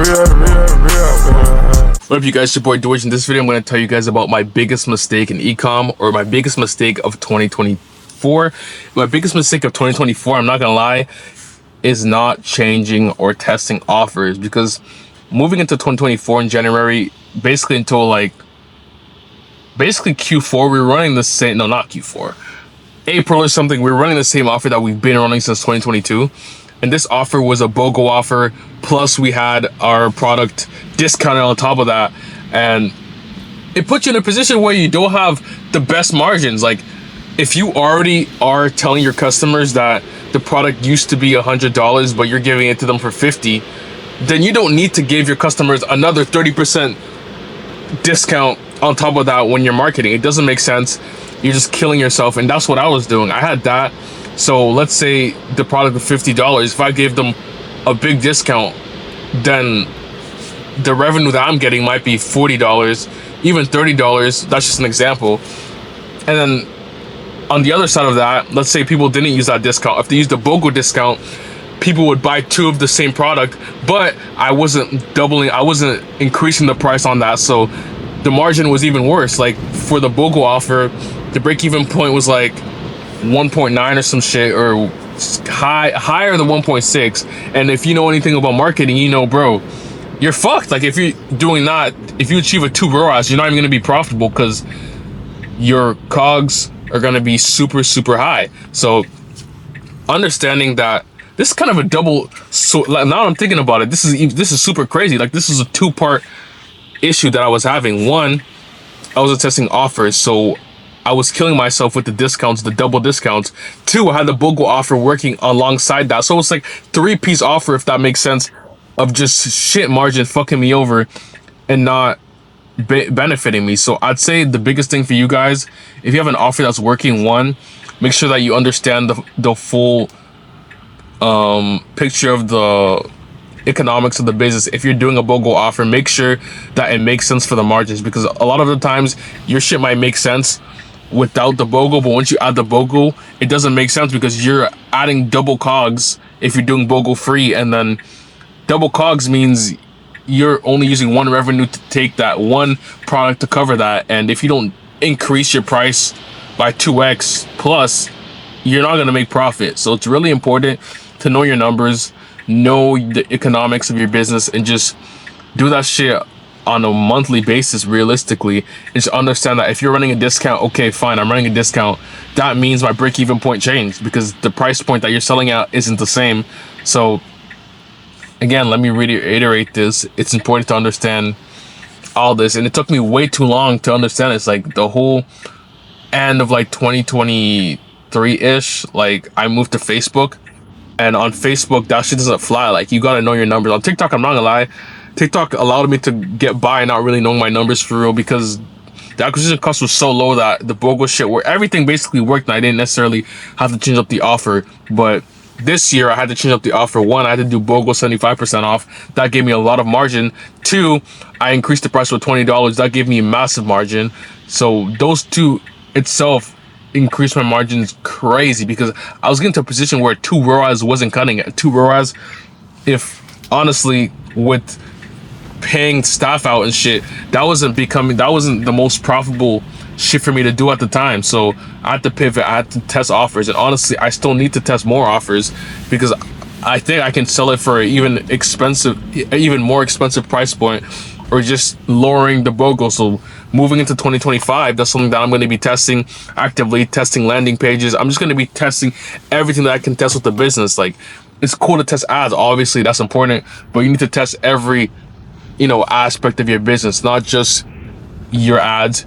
What up, you guys? Your boy George. In this video, I'm going to tell you guys about my biggest mistake in ecom, or my biggest mistake of 2024. My biggest mistake of 2024, I'm not going to lie, is not changing or testing offers, because moving into 2024 in January, basically until Q4, we were running the same, no, not Q4, April or something, we were running the same offer that we've been running since 2022. And this offer was a BOGO offer, plus we had our product discounted on top of that. And it puts you in a position where you don't have the best margins. Like, if you already are telling your customers that the product used to be $100, but you're giving it to them for $50, then you don't need to give your customers another 30% discount on top of that when you're marketing. It doesn't make sense. You're just killing yourself. And that's what I was doing. I had that. So let's say the product was $50. If I gave them a big discount, then the revenue that I'm getting might be $40, even $30. That's just an example. And then on the other side of that, let's say people didn't use that discount. If they used the BOGO discount, people would buy two of the same product, but I wasn't increasing the price on that. So the margin was even worse. Like, for the BOGO offer, the break-even point was like 1.9 or some shit, or higher than 1.6. And if you know anything about marketing, you know, bro, you're fucked. Like, if you're doing that, if you achieve a 2 ROAS, you're not even going to be profitable, because your COGS are going to be super high. So understanding that, this is kind of a double, so now I'm thinking about it, this is super crazy. Like, this is a 2-part issue that I was having. One, I was testing offers, so I was killing myself with the discounts, the double discounts. Two, I had the BOGO offer working alongside that. So it's like 3-piece offer, if that makes sense, of just shit margin fucking me over and not benefiting me. So I'd say the biggest thing for you guys, if you have an offer that's working, one, make sure that you understand the full picture of the economics of the business. If you're doing a BOGO offer, make sure that it makes sense for the margins, because a lot of the times your shit might make sense without the BOGO, but once you add the BOGO, it doesn't make sense, because you're adding double COGS if you're doing BOGO free. And then double COGS means you're only using one revenue to take that one product to cover that. And if you don't increase your price by 2x plus, you're not going to make profit. So it's really important to know your numbers, know the economics of your business, and just do that shit on a monthly basis realistically. And just understand that if you're running a discount, okay, fine, I'm running a discount, that means my break-even point changed, because the price point that you're selling at isn't the same. So again, let me reiterate this. It's important to understand all this, and it took me way too long to understand. It's like the whole end of like 2023-ish, like I moved to Facebook, and on Facebook that shit doesn't fly. Like, you gotta know your numbers. On TikTok, I'm not gonna lie, TikTok allowed me to get by not really knowing my numbers for real, because the acquisition cost was so low that the BOGO shit, where everything basically worked, and I didn't necessarily have to change up the offer. But this year I had to change up the offer. One, I had to do BOGO 75% off. That gave me a lot of margin. Two, I increased the price with $20. That gave me a massive margin. So those two itself increased my margins crazy, because I was getting to a position where 2 ROAS wasn't cutting it. 2 ROAS, if honestly, with paying staff out and shit, that wasn't the most profitable shit for me to do at the time. So I had to pivot, I had to test offers, and honestly I still need to test more offers, because I think I can sell it for even more expensive price point, or just lowering the BOGO. So moving into 2025, that's something that I'm going to be testing actively, testing landing pages. I'm just going to be testing everything that I can test with the business. Like, it's cool to test ads, obviously that's important, but you need to test every, aspect of your business, not just your ads.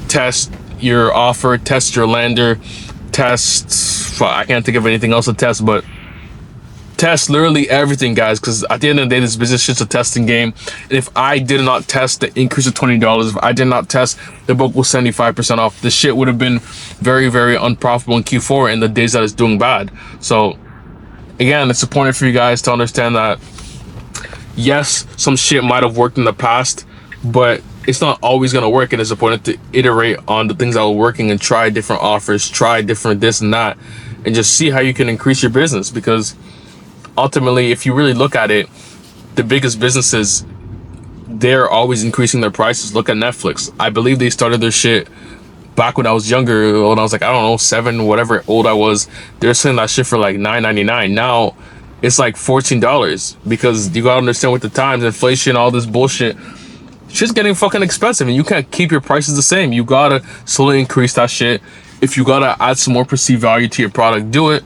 Test your offer, test your lander, I can't think of anything else to test, but test literally everything, guys, because at the end of the day, this business is just a testing game. And if I did not test the increase of $20, if I did not test the book was 75% off, the shit would have been very unprofitable in Q4 in the days that it's doing bad. So again, it's important for you guys to understand that yes, some shit might have worked in the past, but it's not always going to work, and it's important to iterate on the things that are working and try different offers, try different this and that, and just see how you can increase your business. Because ultimately, if you really look at it, the biggest businesses, they're always increasing their prices. Look at Netflix. I believe they started their shit back when I was younger, when I was like, I don't know, 7, whatever old I was. They're selling that shit for like $9.99. Now it's like $14, because you gotta understand, with the times, inflation, all this bullshit, shit's getting fucking expensive, and you can't keep your prices the same. You gotta slowly increase that shit. If you gotta add some more perceived value to your product, do it.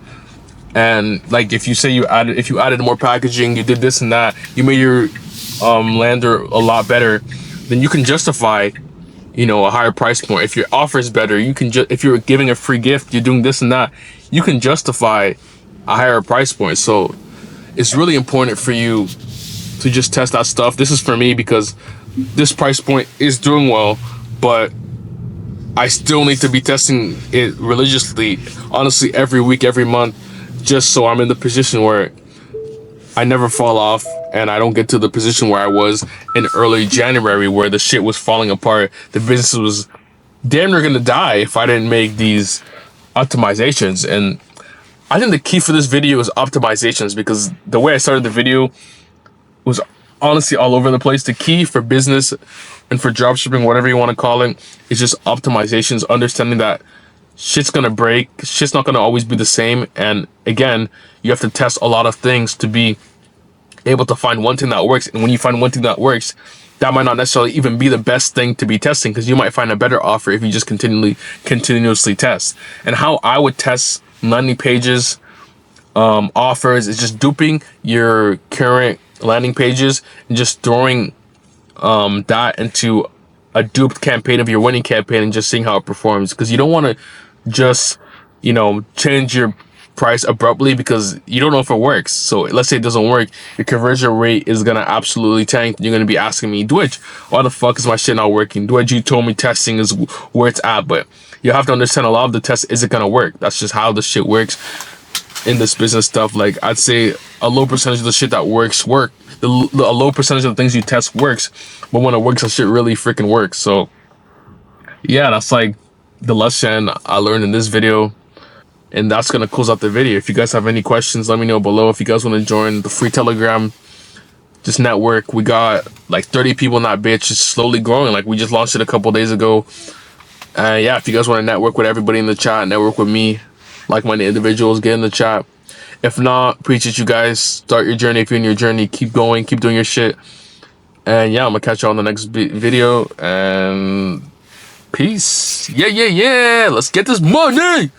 And like, if you say if you added more packaging, you did this and that, you made your lander a lot better, then you can justify, a higher price point. If your offer is better, you can if you're giving a free gift, you're doing this and that, you can justify a higher price point. So it's really important for you to just test that stuff. This is for me, because this price point is doing well, but I still need to be testing it religiously, honestly, every week, every month, just so I'm in the position where I never fall off, and I don't get to the position where I was in early January, where the shit was falling apart. The business was damn near gonna die if I didn't make these optimizations. And I think the key for this video is optimizations, because the way I started the video was honestly all over the place. The key for business and for dropshipping, whatever you want to call it, is just optimizations, understanding that shit's gonna break, shit's not gonna always be the same. And again, you have to test a lot of things to be able to find one thing that works. And when you find one thing that works, that might not necessarily even be the best thing to be testing, because you might find a better offer if you just continuously test. And how I would test landing pages, offers, is just duping your current landing pages and just throwing that into a duped campaign of your winning campaign, and just seeing how it performs. Because you don't want to just change your price abruptly, because you don't know if it works. So let's say it doesn't work, your conversion rate is gonna absolutely tank. You're gonna be asking me, Dwitch, why the fuck is my shit not working? Dwitch, you told me testing is where it's at. But you have to understand, a lot of the tests isn't gonna work. That's just how the shit works in this business stuff. Like, I'd say a low percentage of the shit that works a low percentage of the things you test works, but when it works, that shit really freaking works. So yeah, that's like the lesson I learned in this video, and that's gonna close out the video. If you guys have any questions, let me know below. If you guys want to join the free Telegram, just network, we got like 30 people in that bitch. It's slowly growing. Like, we just launched it a couple days ago. Yeah, if you guys want to network with everybody in the chat, network with me, like-minded individuals, get in the chat. If not, appreciate you guys. Start your journey. If you're in your journey, keep going, keep doing your shit. And yeah, I'm gonna catch you on the next video, and peace. Yeah, let's get this money.